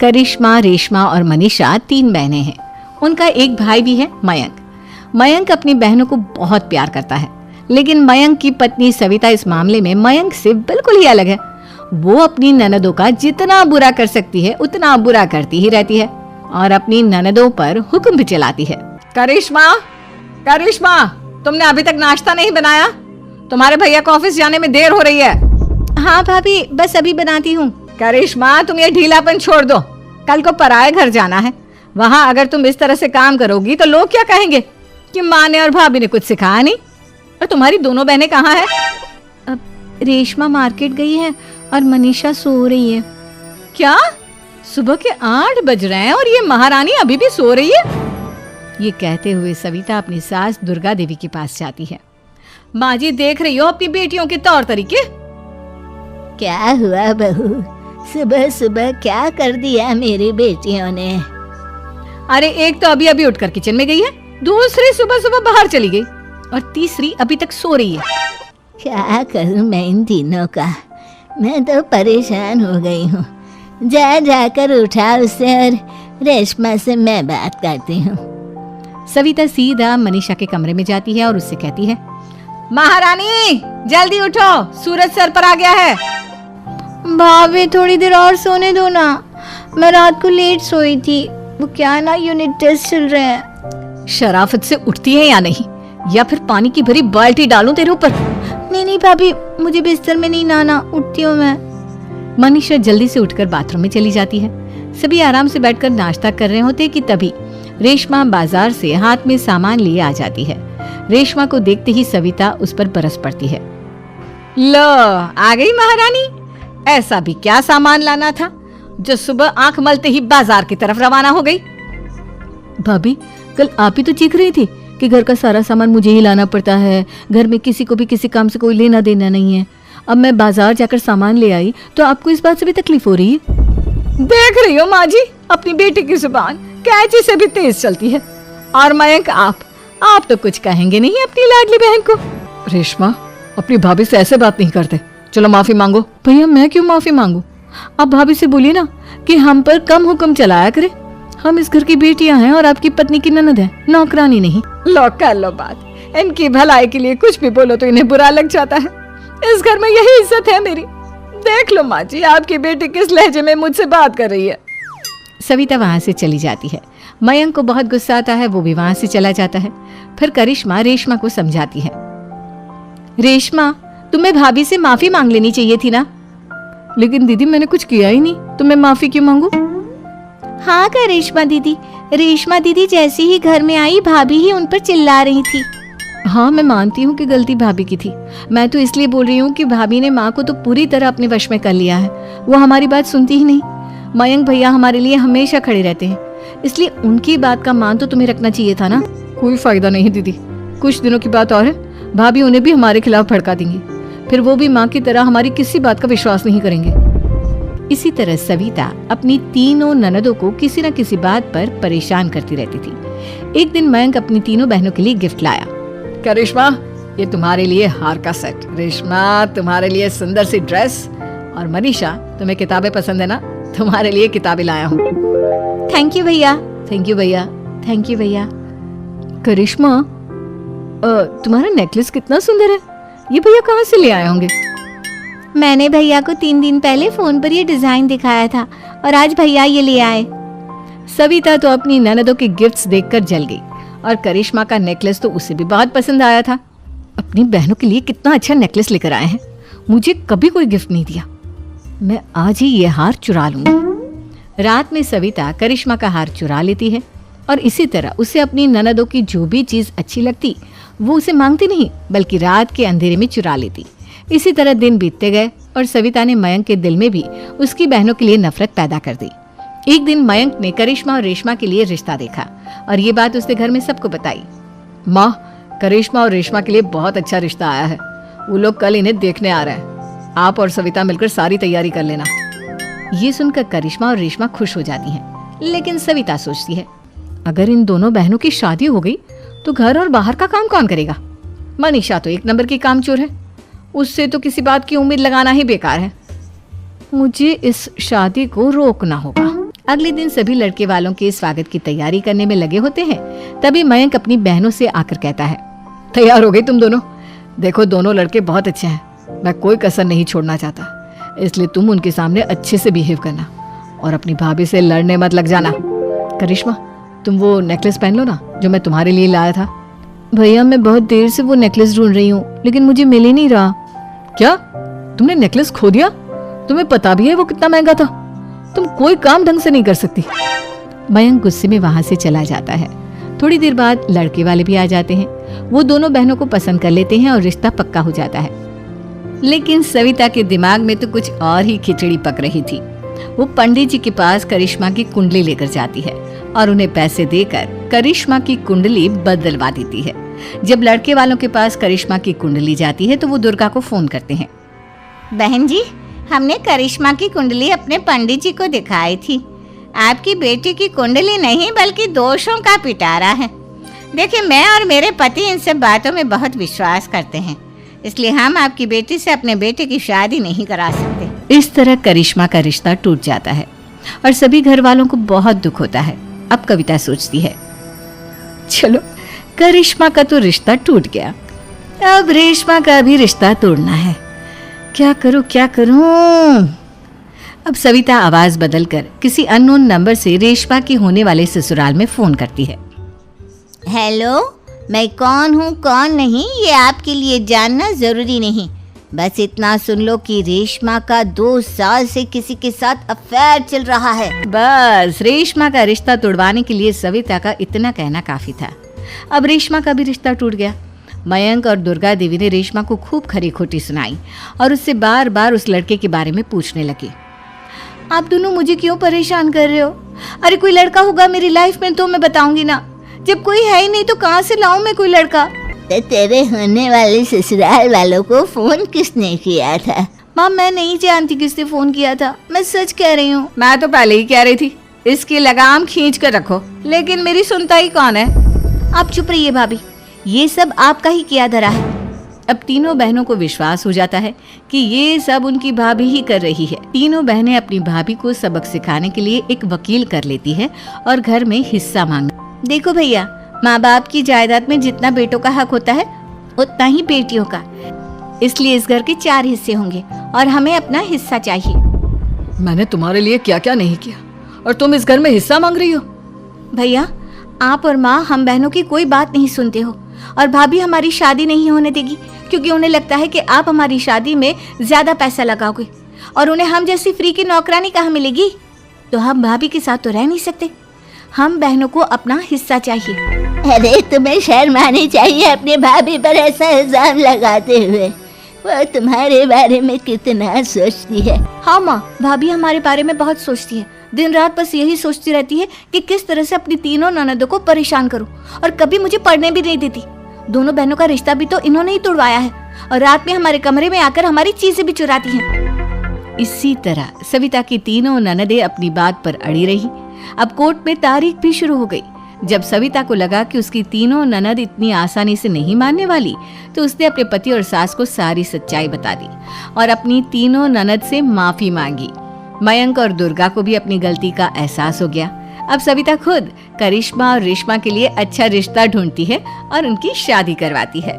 करिश्मा, रेशमा और मनीषा 3 बहनें हैं। उनका एक भाई भी है, मयंक। मयंक अपनी बहनों को बहुत प्यार करता है, लेकिन मयंक की पत्नी सविता इस मामले में मयंक से बिल्कुल ही अलग है। वो अपनी ननदों का जितना बुरा कर सकती है उतना बुरा करती ही रहती है और अपनी ननदों पर हुक्म भी चलाती है। करिश्मा, करिश्मा, तुमने अभी तक नाश्ता नहीं बनाया? तुम्हारे भैया को ऑफिस जाने में देर हो रही है। हाँ भाभी, बस अभी बनाती हूँ। करिश्मा, तुम ये ढीलापन छोड़ दो। कल को पराये घर जाना है। वहाँ अगर तुम इस तरह से काम करोगी तो लोग क्या कहेंगे कि माँ ने और भाभी ने कुछ सिखाया नहीं। और तुम्हारी दोनों बहनें कहाँ हैं? अब रेशमा मार्केट गई है और मनीषा सो रही है। क्या? सुबह के 8 बज रहे हैं और ये महारानी अभी भी सो रही है? ये कहते हुए सविता अपनी सास दुर्गा देवी के पास जाती है। माँ जी, देख रही हो अपनी बेटियों के तौर तरीके? क्या हुआ बहू, सुबह सुबह क्या कर दिया मेरी बेटियों ने? अरे एक तो अभी अभी उठकर किचन में गई है, दूसरी सुबह सुबह बाहर चली गई और तीसरी अभी तक सो रही है। क्या करूं मैं इन तीनों का, मैं तो परेशान हो गई हूँ। जा जाकर उठा उसे और रेशमा से मैं बात करती हूँ। सविता सीधा मनीषा के कमरे में जाती है और उससे कहती है, महारानी जल्दी उठो, सूरज सर पर आ गया है। भाभी थोड़ी देर और सोने दो ना, मैं रात को लेट सोई थी। वो क्या ना, यूनिट टेस्ट चल रहे हैं। शराफत से उठती है या नहीं, या फिर पानी की भरी बाल्टी डालूं तेरे ऊपर? नहीं भाभी, मुझे बिस्तर में नहीं लाना, उठती हूँ मैं। मनीषा जल्दी से उठकर बाथरूम में चली जाती है। सभी आराम से बैठकर नाश्ता कर रहे होते कि तभी रेशमा बाजार से हाथ में सामान लिए आ जाती है। रेशमा को देखते ही सविता उस पर बरस पड़ती है। लो, आ गई महारानी। ऐसा भी क्या सामान लाना था जो सुबह आंख मलते ही बाजार की तरफ रवाना हो गई? भाभी, कल आप ही तो चीख रही थी कि घर का सारा सामान मुझे ही लाना पड़ता है, घर में किसी को भी किसी काम से कोई लेना देना नहीं है। अब मैं बाजार जाकर सामान ले आई तो आपको इस बात से भी तकलीफ हो रही है? देख रही हो माँ जी, अपनी बेटी की जुबान कैंची से भी तेज चलती है। और मयंक, आप तो कुछ कहेंगे नहीं अपनी लाडली बहन को? रेशमा, अपनी भाभी से ऐसे बात नहीं करते, चलो माफी मांगो। भैया, मैं क्यों माफी मांगू? आप भाभी से बोलिए ना कि हम पर कम हुक्म चलाया करे। हम इस घर की बेटियां हैं और आपकी पत्नी की ननद है, नौकरानी नहीं। लो कर लो बात। इनकी भलाई के लिए कुछ भी बोलो तो इन्हें बुरा लग जाता है। इस घर में यही इज्जत है मेरी। देख लो माँ जी, आपकी बेटी किस लहजे में मुझसे बात कर रही है। सविता वहां से चली जाती है। मयंक को बहुत गुस्सा आता है, वो भी वहां से चला जाता है। फिर करिश्मा रेशमा को समझाती है, रेशमा, तुम्हें भाभी से माफी मांग लेनी चाहिए थी ना। लेकिन दीदी, मैंने कुछ किया ही नहीं, तो मैं माफी क्यों मांगू? हाँ करिश्मा दीदी, रेशमा दीदी जैसे ही घर में आई भाभी ही उन पर चिल्ला रही थी। हाँ, मैं मानती हूँ कि गलती भाभी की थी। मैं तो इसलिए बोल रही हूँ कि भाभी ने माँ को तो पूरी तरह अपने वश में कर लिया है। वो हमारी बात सुनती ही नहीं। मयंक भैया हमारे लिए हमेशा खड़े रहते हैं, इसलिए उनकी बात का मान तो तुम्हें रखना चाहिए था ना। कोई फायदा नहीं दीदी, कुछ दिनों की बात और है, भाभी उन्हें भी हमारे खिलाफ भड़का देंगी। फिर वो भी माँ की तरह हमारी किसी बात का विश्वास नहीं करेंगे। इसी तरह सविता अपनी तीनों ननदों को किसी न किसी बात पर परेशान करती रहती थी। एक दिन मयंक अपनी तीनों बहनों के लिए गिफ्ट लाया। करिश्मा, ये तुम्हारे लिए हार का सेट, रेशमा तुम्हारे लिए सुंदर सी ड्रेस, और मनीषा, तुम्हें किताबें पसंद है ना, तुम्हारे लिए किताबें लाया हूँ। थैंक यू भैया। थैंक यू भैया। थैंक यू भैया। करिश्मा, तुम्हारा नेकलेस कितना सुंदर है, ये भैया कहाँ से ले आए होंगे? मैंने भैया को 3 दिन पहले फोन पर ये डिजाइन दिखाया था और आज भैया ये ले आए। सविता तो अपनी ननदों के गिफ्ट्स देखकर जल गई और करिश्मा का नेकलेस तो उसे भी बहुत पसंद आया था। अपनी बहनों के लिए कितना अच्छा नेकलेस लेकर आए हैं, मुझे कभी कोई गिफ्ट नहीं दिया। मैं आज ही ये हार चुरा लूंगी। रात में सविता करिश्मा का हार चुरा लेती है और इसी तरह उसे अपनी ननदों की जो भी चीज अच्छी लगती वो उसे मांगती नहीं, बल्कि रात के अंधेरे में चुरा लेती। इसी तरह दिन बीतते गए और सविता ने मयंक के दिल में भी उसकी बहनों के लिए नफरत पैदा कर दी। एक दिन मयंक ने करिश्मा और रेशमा के लिए रिश्ता देखा और ये बात उसने घर में सबको बताई। माँ, करिश्मा और रेशमा के लिए बहुत अच्छा रिश्ता आया है, वो लोग कल इन्हें देखने आ रहे हैं। आप और सविता मिलकर सारी तैयारी कर लेना। ये सुनकर करिश्मा और रेशमा खुश हो जाती हैं, लेकिन सविता सोचती है, अगर इन दोनों बहनों की शादी हो गई तो घर और बाहर का काम कौन करेगा? मनीषा तो 1 नंबर की कामचोर है, उससे तो किसी बात की उम्मीद लगाना ही बेकार है। मुझे इस शादी को रोकना होगा। अगले दिन सभी लड़के वालों के स्वागत की तैयारी करने में लगे होते हैं। तभी मयंक अपनी बहनों से आकर कहता है, तैयार हो गई तुम दोनों? देखो दोनों लड़के बहुत अच्छे हैं, मैं कोई कसर नहीं छोड़ना चाहता, इसलिए तुम उनके सामने अच्छे से बिहेव करना और अपनी भाभी से लड़ने मत लग जाना। करिश्मा, तुम वो नेकलेस पहन लो ना जो मैं तुम्हारे लिए लाया था। भैया मैं बहुत देर से वो नेकलेस ढूंढ रही हूँ, लेकिन मुझे मिल ही नहीं रहा। क्या तुमने नेकलेस खो दिया? तुम्हें पता भी है वो कितना महंगा था? तुम कोई काम ढंग से नहीं कर सकती। मयंक गुस्से में वहां से चला जाता है। थोड़ी देर बाद लड़के वाले भी आ जाते हैं। वो दोनों बहनों को पसंद कर लेते हैं और रिश्ता पक्का हो जाता है। लेकिन सविता के दिमाग में तो कुछ और ही खिचड़ी पक रही थी। वो पंडित जी के पास करिश्मा की कुंडली लेकर जाती है और उन्हें पैसे देकर करिश्मा की कुंडली बदलवा देती है। जब लड़के वालों के पास करिश्मा की कुंडली जाती है तो वो दुर्गा को फोन करते हैं। बहन जी, हमने करिश्मा की कुंडली अपने पंडित जी को दिखाई थी। आपकी बेटी की कुंडली नहीं बल्कि दोषों का पिटारा है। देखिए, मैं और मेरे पति इन सब बातों में बहुत विश्वास करते हैं, इसलिए हम आपकी बेटी से अपने बेटे की शादी नहीं करा सकते। इस तरह करिश्मा का रिश्ता टूट जाता है और सभी घर वालों को बहुत दुख होता है। अब कविता सोचती है, चलो करिश्मा का तो रिश्ता टूट गया, अब रेशमा का भी रिश्ता तोड़ना है। क्या करूं? अब सविता आवाज बदलकर किसी अननोन नंबर से रेशमा की होने वाले ससुराल में फोन करती है। हेलो, मैं कौन हूँ कौन नहीं ये आपके लिए जानना जरूरी नहीं। बस इतना सुन लो कि रेशमा का 2 साल से किसी के साथ अफेयर चल रहा है। बस रेशमा का रिश्ता तोड़वाने के लिए सविता का इतना कहना काफी था। अब रेशमा का भी रिश्ता टूट गया। मयंक और दुर्गा देवी ने रेशमा को खूब खरी खोटी सुनाई और उससे बार बार उस लड़के के बारे में पूछने लगी। आप दोनों मुझे क्यों परेशान कर रहे हो? अरे कोई लड़का होगा मेरी लाइफ में तो मैं बताऊंगी ना, जब कोई है ही नहीं तो कहाँ से लाऊं मैं कोई लड़का? तो तेरे होने वाले ससुराल वालों को फोन किसने किया था? माँ, मैं नहीं जानती किसने फोन किया था, मैं सच कह रही हूँ। मैं तो पहले ही कह रही थी इसकी लगाम खींच कर रखो, लेकिन मेरी सुनता ही कौन है। आप चुप रहिए भाभी, ये सब आपका ही किया धरा है। अब तीनों बहनों को विश्वास हो जाता है कि ये सब उनकी भाभी ही कर रही है। तीनों बहनें अपनी भाभी को सबक सिखाने के लिए एक वकील कर लेती है और घर में हिस्सा मांग। देखो भैया, माँ बाप की जायदाद में जितना बेटों का हक होता है उतना ही बेटियों का, इसलिए इस घर के 4 हिस्से होंगे और हमें अपना हिस्सा चाहिए। मैंने तुम्हारे लिए क्या क्या नहीं किया और तुम इस घर में हिस्सा मांग रही हो? भैया, आप और माँ हम बहनों की कोई बात नहीं सुनते हो और भाभी हमारी शादी नहीं होने देगी क्योंकि उन्हें लगता है कि आप हमारी शादी में ज्यादा पैसा लगाओगे और उन्हें हम जैसी फ्री की नौकरानी कहाँ मिलेगी। तो हम भाभी के साथ तो रह नहीं सकते, हम बहनों को अपना हिस्सा चाहिए। अरे तुम्हें शर्म आनी चाहिए अपने भाभी पर ऐसा इल्जाम लगाते हुए। वो तुम्हारे बारे में कितना सोचती है। हाँ माँ, भाभी हमारे बारे में बहुत सोचती है, दिन रात बस यही सोचती रहती है कि किस तरह से अपनी तीनों ननदों को परेशान करूं और कभी मुझे पढ़ने भी नहीं देती। दोनों बहनों का रिश्ता भी तो इन्होंने ही तोड़वाया है और रात में हमारे कमरे में आकर हमारी चीजें भी चुराती हैं। इसी तरह सविता की तीनों ननदें अपनी बात पर अड़ी रही। अब कोर्ट में तारीख भी शुरू हो गई। जब सविता को लगा कि उसकी तीनों ननद इतनी आसानी से नहीं मानने वाली, तो उसने अपने पति और सास को सारी सच्चाई बता दी और अपनी तीनों ननद से माफी मांगी। मयंक और दुर्गा को भी अपनी गलती का एहसास हो गया। अब सविता खुद करिश्मा और रेशमा के लिए अच्छा रिश्ता ढूंढती है और उनकी शादी करवाती है।